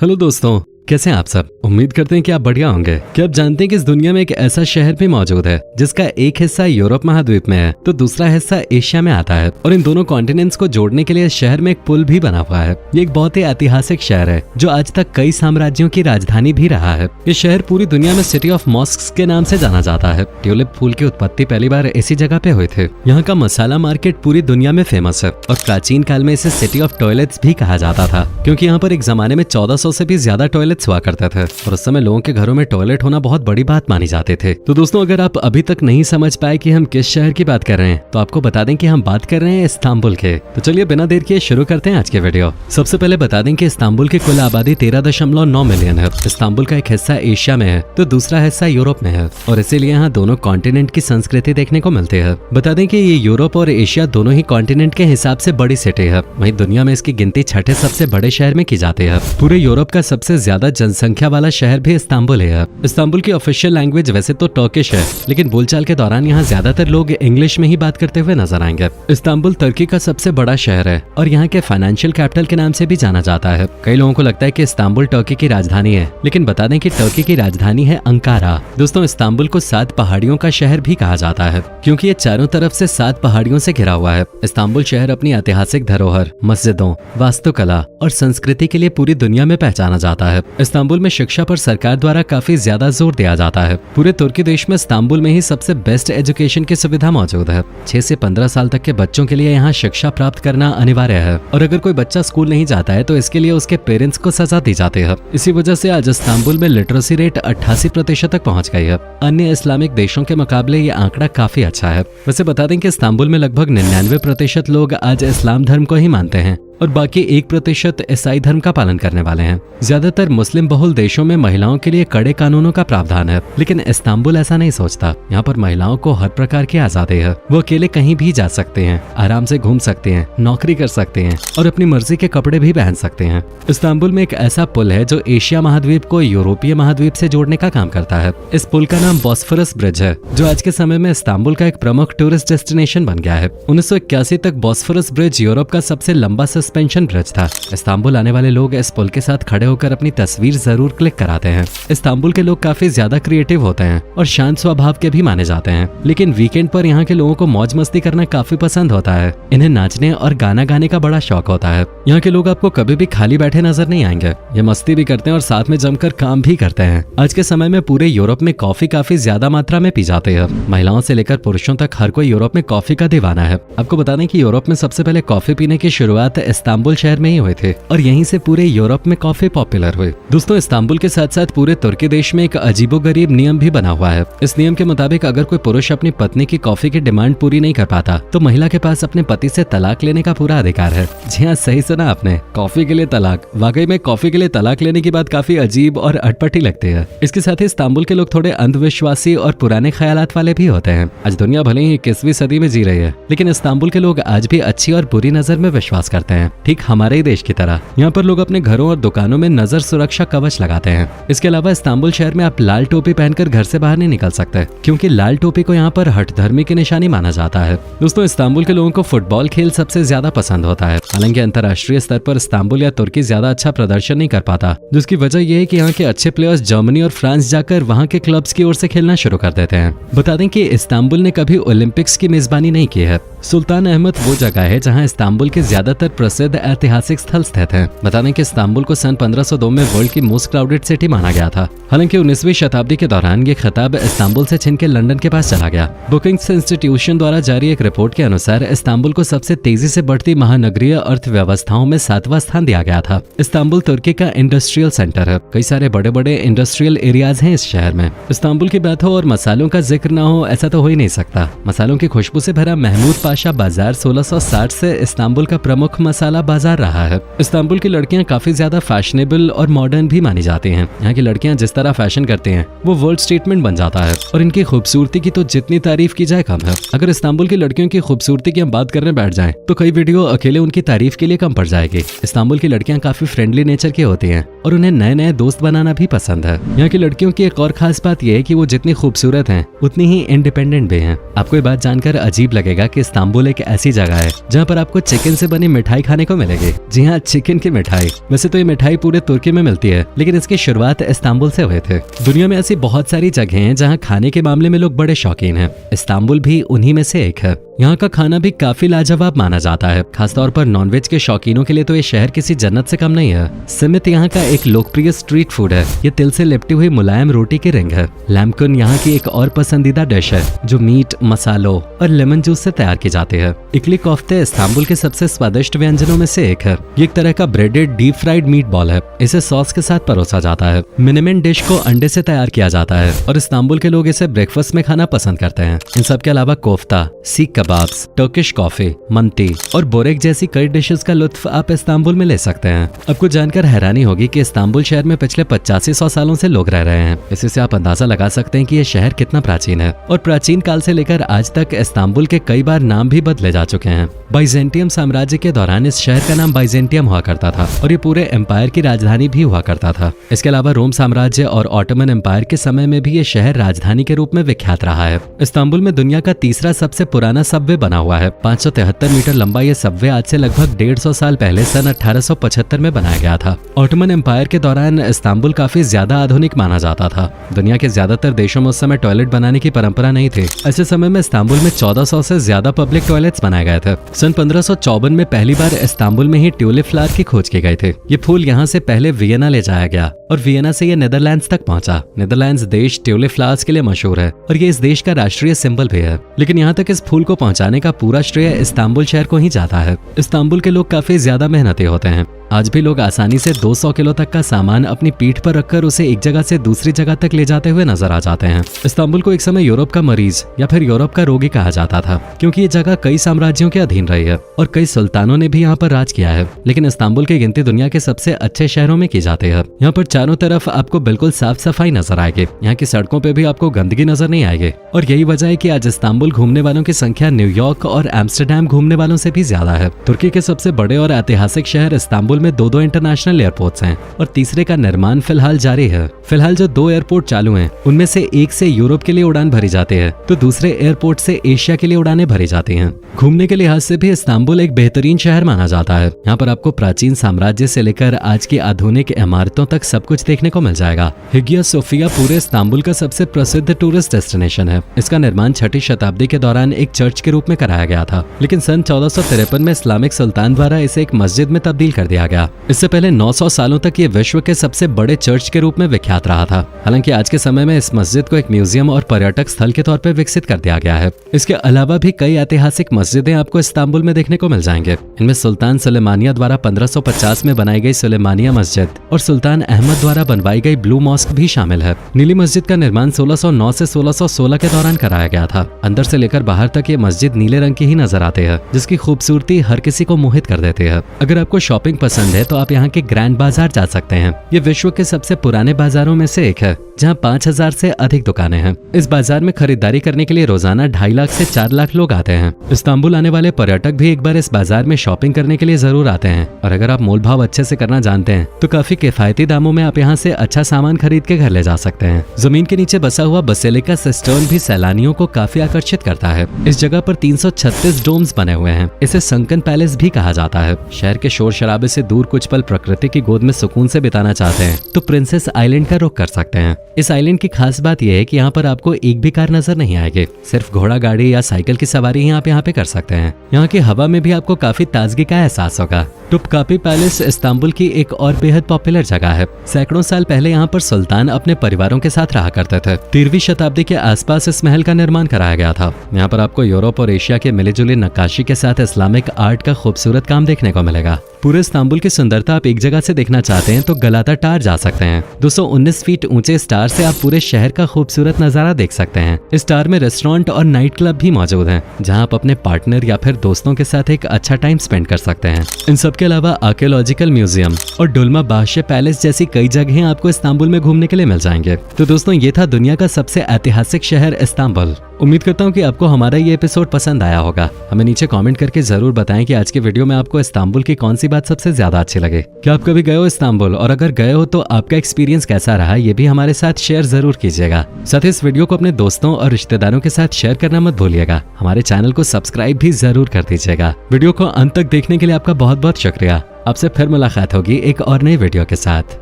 Hello दोस्तों, कैसे हैं आप सब। उम्मीद करते हैं कि आप बढ़िया होंगे। क्या आप जानते हैं कि इस दुनिया में एक ऐसा शहर भी मौजूद है जिसका एक हिस्सा यूरोप महाद्वीप में है तो दूसरा हिस्सा एशिया में आता है, और इन दोनों कॉन्टिनेंट्स को जोड़ने के लिए इस शहर में एक पुल भी बना हुआ है। ये एक बहुत ही ऐतिहासिक शहर है जो आज तक कई साम्राज्यों की राजधानी भी रहा है। ये शहर पूरी दुनिया में सिटी ऑफ मॉस्क्स के नाम से जाना जाता है। ट्यूलिप फूल की उत्पत्ति पहली बार इसी जगह पे हुई थी। यहाँ का मसाला मार्केट पूरी दुनिया में फेमस है और प्राचीन काल में इसे सिटी ऑफ टॉयलेट्स भी कहा जाता था, क्योंकि यहाँ पर एक जमाने में 1400 से भी ज्यादा टॉयलेट्स हुआ करते थे और उस समय लोगों के घरों में टॉयलेट होना बहुत बड़ी बात मानी जाते थे। तो दोस्तों, अगर आप अभी तक नहीं समझ पाए कि हम किस शहर की बात कर रहे हैं तो आपको बता दें कि हम बात कर रहे हैं इस्तांबुल के। तो चलिए बिना देर किए शुरू करते हैं आज के वीडियो। सबसे पहले बता दें कि इस्तांबुल की कुल आबादी 13.9 मिलियन है। इस्तांबुल का एक हिस्सा एशिया में है तो दूसरा हिस्सा यूरोप में है और इसीलिए यहाँ दोनों कॉन्टिनेंट की संस्कृति देखने को मिलती है। बता दें कि ये यूरोप और एशिया दोनों ही कॉन्टिनेंट के हिसाब से बड़ी सिटी है। वहीं दुनिया में इसकी गिनती छठे सबसे बड़े शहर में की जाती है। पूरे यूरोप का सबसे ज्यादा जनसंख्या वाला शहर भी इस्तांबुल है। इस्तांबुल की ऑफिशियल लैंग्वेज वैसे तो टर्किश है, लेकिन बोलचाल के दौरान यहाँ ज्यादातर लोग इंग्लिश में ही बात करते हुए नजर आएंगे। इस्तांबुल तुर्की का सबसे बड़ा शहर है और यहाँ के फाइनेंशियल कैपिटल के नाम से भी जाना जाता है। कई लोगों को लगता है कि इस्तांबुल टर्की की राजधानी है, लेकिन बता दें कि टर्की की राजधानी है अंकारा। दोस्तों, इस्तांबुल को 7 पहाड़ियों का शहर भी कहा जाता है क्योंकि ये चारों तरफ से 7 पहाड़ियों से घिरा हुआ है। इस्तांबुल शहर अपनी ऐतिहासिक धरोहर, मस्जिदों, वास्तुकला और संस्कृति के लिए पूरी दुनिया में पहचाना जाता है। इस्तांबुल में शिक्षा पर सरकार द्वारा काफी ज्यादा जोर दिया जाता है। पूरे तुर्की देश में इस्तांबुल में ही सबसे बेस्ट एजुकेशन की सुविधा मौजूद है। 6 से 15 साल तक के बच्चों के लिए यहाँ शिक्षा प्राप्त करना अनिवार्य है और अगर कोई बच्चा स्कूल नहीं जाता है तो इसके लिए उसके पेरेंट्स को सजा दी जाती है। इसी वजह से आज इस्तांबुल में लिटरेसी रेट 88% तक पहुंच गई है। अन्य इस्लामिक देशों के मुकाबले ये आंकड़ा काफी अच्छा है। वैसे बता दें कि इस्तांबुल में लगभग 99% लोग आज इस्लाम धर्म को ही मानते हैं और बाकी 1% ईसाई धर्म का पालन करने वाले हैं। ज्यादातर मुस्लिम बहुल देशों में महिलाओं के लिए कड़े कानूनों का प्रावधान है, लेकिन इस्तांबुल ऐसा नहीं सोचता। यहाँ पर महिलाओं को हर प्रकार की आजादी है। वो अकेले कहीं भी जा सकते हैं, आराम से घूम सकते हैं, नौकरी कर सकते हैं और अपनी मर्जी के कपड़े भी पहन सकते हैं। इस्तांबुल में एक ऐसा पुल है जो एशिया महाद्वीप को यूरोपीय महाद्वीप से जोड़ने का काम करता है। इस पुल का नाम बॉस्फोरस ब्रिज है, जो आज के समय में इस्तांबुल का एक प्रमुख टूरिस्ट डेस्टिनेशन बन गया है। 1981 तक बॉस्फोरस ब्रिज यूरोप का सबसे लंबा सस्पेंशन ब्रिज था। इस्तांबुल आने वाले लोग इस पुल के साथ खड़े होकर अपनी तस्वीर जरूर क्लिक कराते हैं। इस्तांबुल के लोग काफी ज्यादा क्रिएटिव होते हैं और शांत स्वभाव के भी माने जाते हैं, लेकिन वीकेंड पर यहाँ के लोगों को मौज मस्ती करना काफी पसंद होता है। इन्हें नाचने और गाना गाने का बड़ा शौक होता है। यहाँ के लोग आपको कभी भी खाली बैठे नजर नहीं आएंगे। ये मस्ती भी करते हैं और साथ में जमकर काम भी करते हैं। आज के समय में पूरे यूरोप में कॉफी काफी ज्यादा मात्रा में पी जाती है। महिलाओं से लेकर पुरुषों तक हर कोई यूरोप में कॉफी का दीवाना है। आपको बता दें कि यूरोप में सबसे पहले कॉफी पीने की शुरुआत इस्तांबुल शहर में ही हुए थे और यहीं से पूरे यूरोप में कॉफी पॉपुलर हुई। दोस्तों, इस्तांबुल के साथ साथ पूरे तुर्की देश में एक अजीबोगरीब नियम भी बना हुआ है। इस नियम के मुताबिक अगर कोई पुरुष अपनी पत्नी की कॉफी की डिमांड पूरी नहीं कर पाता तो महिला के पास अपने पति से तलाक लेने का पूरा अधिकार है। जी हाँ, सही सुना आपने, कॉफी के लिए तलाक। वाकई में कॉफी के लिए तलाक लेने की बात काफी अजीब और अटपटी लगती है। इसके साथ ही इस्तांबुल के लोग थोड़े अंधविश्वासी और पुराने ख्यालात वाले भी होते हैं। आज दुनिया भले ही 21वीं सदी में जी रही है, लेकिन इस्तांबुल के लोग आज भी अच्छी और बुरी नजर में विश्वास करते हैं, ठीक हमारे ही देश की तरह। यहाँ पर लोग अपने घरों और दुकानों में नजर सुरक्षा कवच लगाते हैं। इसके अलावा इस्तांबुल शहर में आप लाल टोपी पहनकर घर से बाहर नहीं निकल सकते, क्योंकि लाल टोपी को यहाँ पर हठधर्मी की निशानी माना जाता है। दोस्तों, इस्तांबुल के लोगों को फुटबॉल खेल सबसे ज्यादा पसंद होता है। हालांकि अंतर्राष्ट्रीय स्तर पर इस्तांबुल या तुर्की ज्यादा अच्छा प्रदर्शन नहीं कर पाता, जिसकी वजह यह है कि यहाँ के अच्छे प्लेयर्स जर्मनी और फ्रांस जाकर वहाँ के क्लब्स की ओर से खेलना शुरू कर देते हैं। बता दें कि इस्तांबुल ने कभी ओलंपिक्स की मेजबानी नहीं की है। सुल्तान अहमद वो जगह है जहाँ इस्तांबुल के ज्यादातर प्रसिद्ध ऐतिहासिक स्थल स्थित हैं। बता दें कि इस्तांबुल को सन 1502 में वर्ल्ड की मोस्ट क्राउडेड सिटी माना गया था। हालांकि 19वीं शताब्दी के दौरान ये खिताब इस्तांबुल से छीन के लंदन के पास चला गया। बुकिंग्स इंस्टीट्यूशन द्वारा जारी एक रिपोर्ट के अनुसार इस्तांबुल को सबसे तेजी से बढ़ती महानगरीय अर्थव्यवस्थाओं में 7वां स्थान दिया गया था। इस्तांबुल तुर्की का इंडस्ट्रियल सेंटर है। कई सारे बड़े बड़े इंडस्ट्रियल एरियाज हैं इस शहर में। इस्तांबुल की बात हो और मसालों का जिक्र ना हो, ऐसा तो हो ही नहीं सकता। मसालों की खुशबू से भरा महमूद पाशा बाजार 1660 से इस्तांबुल का प्रमुख मसाला बाजार रहा है। इस्तांबुल की लड़कियां काफी ज्यादा फैशनेबल और मॉडर्न भी मानी जाती हैं। यहाँ की लड़कियां जिस तरह फैशन करती हैं वो वर्ल्ड स्टेटमेंट बन जाता है और इनकी खूबसूरती की तो जितनी तारीफ की जाए कम है। अगर इस्तांबुल की लड़कियों की खूबसूरती की हम बात करने बैठ जाएं तो कई वीडियो अकेले उनकी तारीफ के लिए कम पड़ जाएगी। इस्तांबुल की लड़कियां काफी फ्रेंडली नेचर की होती हैं और उन्हें नए नए दोस्त बनाना भी पसंद है। यहाँ की लड़कियों की एक और खास बात यह है कि वो जितनी खूबसूरत हैं उतनी ही इंडिपेंडेंट भी हैं। आपको ये बात जानकर अजीब लगेगा कि इस्तांबुल एक ऐसी जगह है जहाँ पर आपको चिकन से बनी मिठाई खाने को मिलेगी। जी हाँ, चिकन की मिठाई। वैसे तो ये मिठाई पूरे तुर्की में मिलती है, लेकिन इसकी शुरुआत इस्तांबुल से हुए थे। दुनिया में ऐसी बहुत सारी जगह हैं जहाँ खाने के मामले में लोग बड़े शौकीन हैं। इस्तांबुल भी उन्हीं में से एक है। यहाँ का खाना भी काफी लाजवाब माना जाता है। खासतौर पर नॉनवेज के शौकीनों के लिए तो ये शहर किसी जन्नत से कम नहीं है। सिमित यहाँ का एक लोकप्रिय स्ट्रीट फूड है। ये तिल से लिपटी हुई मुलायम रोटी की रिंग है। लैम्कुन यहाँ की एक और पसंदीदा डिश है, जो मीट, मसालों और लेमन जूस से तैयार की जाती है। इकली कोफ्ते इस्तांबुल के सबसे स्वादिष्ट व्यंजनों में से एक है। ये एक तरह का breaded deep fried meat ball है। इसे सॉस के साथ परोसा जाता है। मिनिमन डिश को अंडे से तैयार किया जाता है और इस्तांबुल के लोग इसे ब्रेकफास्ट में खाना पसंद करते हैं। इन सब के अलावा कोफ्ता, सीख कबाब्स, टर्किश कॉफी, मंती और बोरेक जैसी कई डिशेस का लुत्फ आप इस्तांबुल में ले सकते हैं। आपको जानकर हैरानी होगी कि इस्तांबुल शहर में पिछले 8500 सालों से लोग रह रहे हैं। इसी से आप अंदाजा लगा सकते हैं कि यह शहर कितना प्राचीन है। और प्राचीन काल से लेकर आज तक इस्तांबुल के कई बार नाम भी बदले जा चुके हैं। बाइजेंटियम साम्राज्य के दौरान इस शहर का नाम बाइजेंटियम हुआ करता था और ये पूरे एम्पायर की राजधानी भी हुआ करता था। इसके अलावा रोम साम्राज्य और ऑटोमन एम्पायर के समय में भी ये शहर राजधानी के रूप में विख्यात रहा है। इस्तांबुल में दुनिया का तीसरा सबसे पुराना सबवे बना हुआ है। 573 मीटर लंबा ये सबवे आज से लगभग 150 साल पहले सन 1875 में बनाया गया था। ऑटोमन एम्पायर के दौरान इस्तांबुल काफी ज्यादा आधुनिक माना जाता था। दुनिया के ज्यादातर देशों में उस समय टॉयलेट बनाने की परंपरा नहीं थी। ऐसे समय में इस्तांबुल में 1400 से ज्यादा पब्लिक टॉयलेट्स बनाए गए थे। सन 1554 में पहली बार इस्तांबुल में ही ट्यूलिप फ्लावर की खोज की गई थी। ये फूल यहाँ से पहले वियना ले जाया गया और वियना से ये नीदरलैंड्स तक पहुंचा। नीदरलैंड्स देश ट्यूलिप फ्लावर्स के लिए मशहूर है और ये इस देश का राष्ट्रीय सिंबल भी है। लेकिन यहाँ तक इस फूल को पहुंचाने का पूरा श्रेय इस्तांबुल शहर को ही जाता है। इस्तांबुल के लोग काफी ज्यादा मेहनती होते हैं। आज भी लोग आसानी से 200 किलो तक का सामान अपनी पीठ पर रखकर उसे एक जगह से दूसरी जगह तक ले जाते हुए नजर आ जाते हैं। इस्तांबुल को एक समय यूरोप का मरीज या फिर यूरोप का रोगी कहा जाता था, क्योंकि ये जगह कई साम्राज्यों के अधीन रही है और कई सुल्तानों ने भी यहाँ पर राज किया है। लेकिन इस्तांबुल की गिनती दुनिया के सबसे अच्छे शहरों में की जाती है। यहाँ पर चारों तरफ आपको बिल्कुल साफ सफाई नजर आएगी। यहाँ की सड़कों पे भी आपको गंदगी नजर नहीं आएगी और यही वजह है कि आज इस्तांबुल घूमने वालों की संख्या न्यूयॉर्क और एम्स्टरडैम घूमने वालों से भी ज्यादा है। तुर्की के सबसे बड़े और ऐतिहासिक शहर इस्तांबुल में दो इंटरनेशनल एयरपोर्ट्स हैं और तीसरे का निर्माण फिलहाल जारी है। फिलहाल जो 2 एयरपोर्ट चालू हैं, उनमें से एक से यूरोप के लिए उड़ान भरी जाती है तो दूसरे एयरपोर्ट से एशिया के लिए उड़ानें भरी जाती हैं। घूमने के लिहाज से भी इस्तांबुल एक बेहतरीन शहर माना जाता है। यहाँ पर आपको प्राचीन साम्राज्य से लेकर आज की आधुनिक इमारतों तक सब कुछ देखने को मिल जाएगा। हिगिया सोफिया पूरे इस्तांबुल का सबसे प्रसिद्ध टूरिस्ट डेस्टिनेशन है। इसका निर्माण 6ठी शताब्दी के दौरान एक चर्च के रूप में कराया गया था, लेकिन सन 1453 में इस्लामिक सुल्तान द्वारा इसे एक मस्जिद में तब्दील कर दिया गया। इससे पहले 900 सालों तक ये विश्व के सबसे बड़े चर्च के रूप में विख्यात रहा था। हालांकि आज के समय में इस मस्जिद को एक म्यूजियम और पर्यटक स्थल के तौर पर विकसित कर दिया गया है। इसके अलावा भी कई ऐतिहासिक मस्जिदें आपको इस्तांबुल में देखने को मिल जाएंगे। इनमें सुल्तान सुलेमानिया द्वारा 1550 में बनाई गई सुलेमानिया मस्जिद और सुल्तान अहमद द्वारा बनवाई गई ब्लू मॉस्क भी शामिल है। नीली मस्जिद का निर्माण 1609 से 1616 के दौरान कराया गया था। अंदर से लेकर बाहर तक ये मस्जिद नीले रंग की ही नजर आती है, जिसकी खूबसूरती हर किसी को मोहित कर देती है। अगर आपको शॉपिंग पसंद है तो आप यहाँ के ग्रैंड बाजार जा सकते हैं। ये विश्व के सबसे पुराने बाजारों में से एक है, जहाँ 5000 से अधिक दुकानें हैं। इस बाजार में खरीदारी करने के लिए रोजाना 2.5 लाख से 4 लाख लोग आते हैं। इस्तांबुल आने वाले पर्यटक भी एक बार इस बाजार में शॉपिंग करने के लिए जरूर आते हैं और अगर आप मोल भाव अच्छे से करना जानते हैं तो काफी किफायती दामों में आप यहाँ से अच्छा सामान खरीद के घर ले जा सकते हैं। जमीन के नीचे बसा हुआ बसेलिका सिस्टर्न भी सैलानियों को काफी आकर्षित करता है। इस जगह पर 336 डोम्स बने हुए हैं। इसे संकन पैलेस भी कहा जाता है। शहर के शोर शराबे से दूर कुछ पल प्रकृति की गोद में सुकून से बिताना चाहते हैं तो प्रिंसेस आइलैंड का रुख कर सकते हैं। इस आइलैंड की खास बात यह है कि यहाँ पर आपको एक भी कार नजर नहीं आएगी। सिर्फ घोड़ा गाड़ी या साइकिल की सवारी ही आप यहाँ पे कर सकते हैं। यहाँ की हवा में भी आपको काफी ताजगी का एहसास होगा। टुपकापी पैलेस इस्तांबुल की एक और बेहद पॉपुलर जगह है। सैकड़ों साल पहले यहाँ पर सुल्तान अपने परिवारों के साथ रहा करते थे। 13वीं शताब्दी के आसपास इस महल का निर्माण कराया गया था। यहाँ पर आपको यूरोप और एशिया के मिलीजुली नक्काशी के साथ इस्लामिक आर्ट का खूबसूरत काम देखने को मिलेगा। पूरे इस्तांबुल की सुंदरता आप एक जगह से देखना चाहते हैं तो गलाता टावर जा सकते हैं। 219 फीट ऊंचे इस टावर से आप पूरे शहर का खूबसूरत नजारा देख सकते हैं। इस टावर में रेस्टोरेंट और नाइट क्लब भी मौजूद हैं, जहां आप अपने पार्टनर या फिर दोस्तों के साथ एक अच्छा टाइम स्पेंड कर सकते हैं। इन सब के अलावा आर्कियोलॉजिकल म्यूजियम और डोलमा बादशाह पैलेस जैसी कई जगहें आपको इस्तांबुल में घूमने के लिए मिल जाएंगे। तो दोस्तों, ये था दुनिया का सबसे ऐतिहासिक शहर इस्तांबुल। उम्मीद करता हूँ कि आपको हमारा ये एपिसोड पसंद आया होगा। हमें नीचे कमेंट करके जरूर बताएं कि आज के वीडियो में आपको इस्तांबुल की कौन सी बात सबसे ज्यादा अच्छी लगी। क्या आप कभी गए हो इस्तांबुल, और अगर गए हो तो आपका एक्सपीरियंस कैसा रहा ये भी हमारे साथ शेयर जरूर कीजिएगा। साथ ही इस वीडियो को अपने दोस्तों और रिश्तेदारों के साथ शेयर करना मत भूलिएगा। हमारे चैनल को सब्सक्राइब भी जरूर कर दीजिएगा। वीडियो को अंत तक देखने के लिए आपका बहुत बहुत शुक्रिया। आपसे फिर मुलाकात होगी एक और नई वीडियो के साथ।